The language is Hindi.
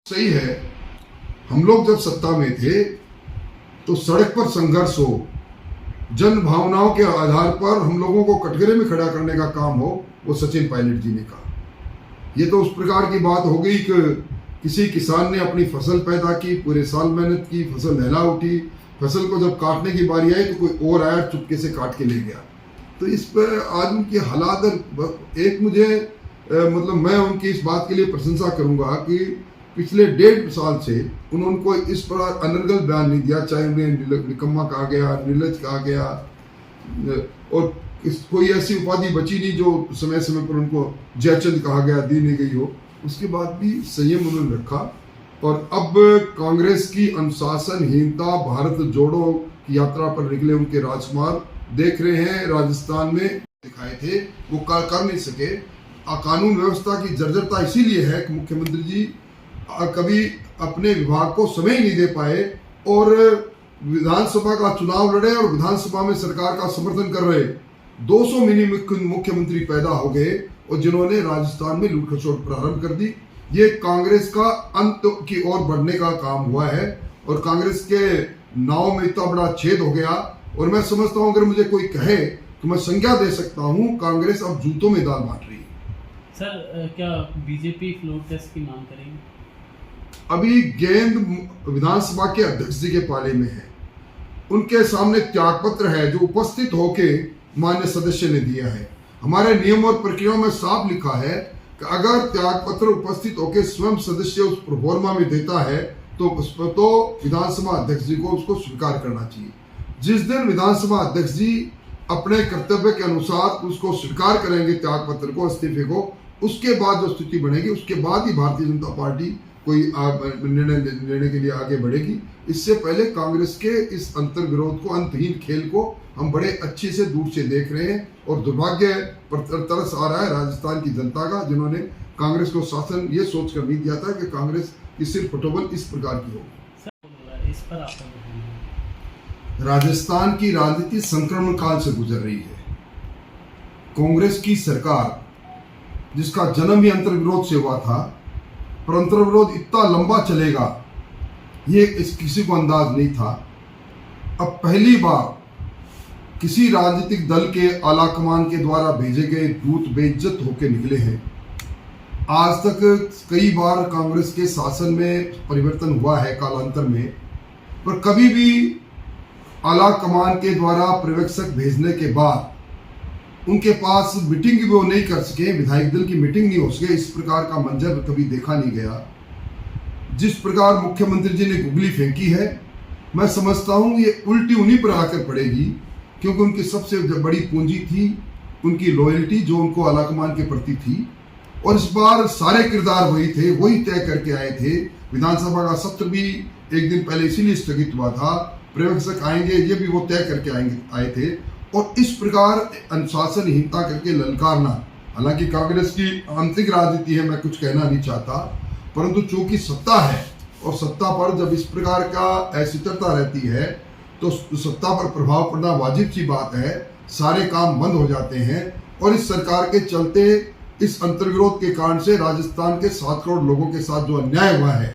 सही है। हम लोग जब सत्ता में थे तो सड़क पर संघर्ष हो, जन भावनाओं के आधार पर हम लोगों को कटघरे में खड़ा करने का काम हो, वो सचिन पायलट जी ने कहा। ये तो उस प्रकार की बात हो गई कि किसी किसान ने अपनी फसल पैदा की, पूरे साल मेहनत की, फसल लहला उठी, फसल को जब काटने की बारी आई तो कोई और आया चुपके से काट के ले गया। तो इस पर आज उनकी हालात, एक मुझे मतलब मैं उनकी इस बात के लिए प्रशंसा करूंगा कि पिछले 1.5 साल से उन्होंने कोई इस प्रकार अनर्गल बयान नहीं दिया, चाहे उन्हें निकम्मा कहा गया, निर्लज कहा गया, और कोई ऐसी उपाधि बची नहीं जो समय समय पर उनको जयचंद कहा गया, दी नहीं गई हो। उसके बाद भी संयम उन्होंने रखा। और अब कांग्रेस की अनुशासनहीनता, भारत जोड़ो की यात्रा पर निकले उनके राजकुमार देख रहे हैं, राजस्थान में दिखाए थे, वो कर नहीं सके। कानून व्यवस्था की जर्जरता इसीलिए है कि मुख्यमंत्री जी कभी अपने विभाग को समय नहीं दे पाए और विधानसभा का चुनाव लड़े और विधानसभा में सरकार का समर्थन कर रहे 200 मिनी मुख्यमंत्री पैदा हो गए और जिन्होंने राजस्थान में लूट खसोट प्रारंभ कर दी। ये कांग्रेस का अंत की ओर बढ़ने का काम हुआ है और कांग्रेस के नाव में इतना बड़ा छेद हो गया। और मैं समझता हूं अगर मुझे कोई कहे तो मैं संज्ञा दे सकता हूं, कांग्रेस अब जूतों में दाल बांट रही है। सर, क्या बीजेपी फ्लोर टेस्ट की मांग करेगी? अभी गेंद विधानसभा के अध्यक्ष जी के पाले में है। उनके सामने त्याग पत्र है जो उपस्थित होके मान्य सदस्य ने दिया है। हमारे नियम और प्रक्रियाओं में साफ लिखा है कि अगर त्याग पत्र उपस्थित होके स्वयं सदस्य उस प्रोफॉर्मा में देता है तो उस पर तो विधानसभा अध्यक्ष जी को उसको स्वीकार करना चाहिए। जिस दिन विधानसभा अध्यक्ष जी अपने कर्तव्य के अनुसार उसको स्वीकार करेंगे त्याग पत्र को, इस्तीफे को, उसके बाद जो स्थिति बनेगी उसके बाद ही भारतीय जनता पार्टी कोई निर्णय लेने के लिए आगे बढ़ेगी। इससे पहले कांग्रेस के इस अंतर विरोध को, अंतहीन खेल को हम बड़े अच्छे से दूर से देख रहे हैं और दुर्भाग्य पर तरस आ रहा है राजस्थान की जनता का, जिन्होंने कांग्रेस को शासन ये सोचकर नहीं दिया था कि कांग्रेस की सिर्फ फटोबल इस प्रकार की होगी। इस पर आपका राजस्थान की राजनीति संक्रमण काल से गुजर रही है। कांग्रेस की सरकार जिसका जन्म ही अंतर विरोध से हुआ था, पर अंतर विरोध इतना लंबा चलेगा ये किसी को अंदाज नहीं था। अब पहली बार किसी राजनीतिक दल के आलाकमान के द्वारा भेजे गए दूत बेइज्जत होकर निकले हैं। आज तक कई बार कांग्रेस के शासन में परिवर्तन हुआ है कालांतर में, पर कभी भी आलाकमान के द्वारा पर्यवेक्षक भेजने के बाद उनके पास मीटिंग भी वो नहीं कर सके, विधायक दल की मीटिंग नहीं हो सके। इस प्रकार का मंजर कभी देखा नहीं गया। जिस प्रकार मुख्यमंत्री जी ने गुगली फेंकी है, मैं समझता हूं ये उल्टी उन्हीं पर आकर पड़ेगी, क्योंकि उनकी सबसे बड़ी पूंजी थी उनकी लॉयल्टी जो उनको आलाकमान के प्रति थी। और इस बार सारे किरदार वही थे, वही तय करके आए थे। विधानसभा का सत्र भी एक दिन पहले इसीलिए स्थगित हुआ था, पर्यवेक्षक आएंगे ये भी वो तय करके आए थे। और इस प्रकार अनुशासनहीनता करके ललकारना, हालांकि कांग्रेस की आंतरिक राजनीति है, मैं कुछ कहना नहीं चाहता, परंतु चूंकि सत्ता है और सत्ता पर जब इस प्रकार का अस्थिरता रहती है तो सत्ता पर प्रभाव पड़ना वाजिब सी बात है। सारे काम बंद हो जाते हैं और इस सरकार के चलते इस अंतर्विरोध के कारण से राजस्थान के 7 करोड़ लोगों के साथ जो अन्याय हुआ है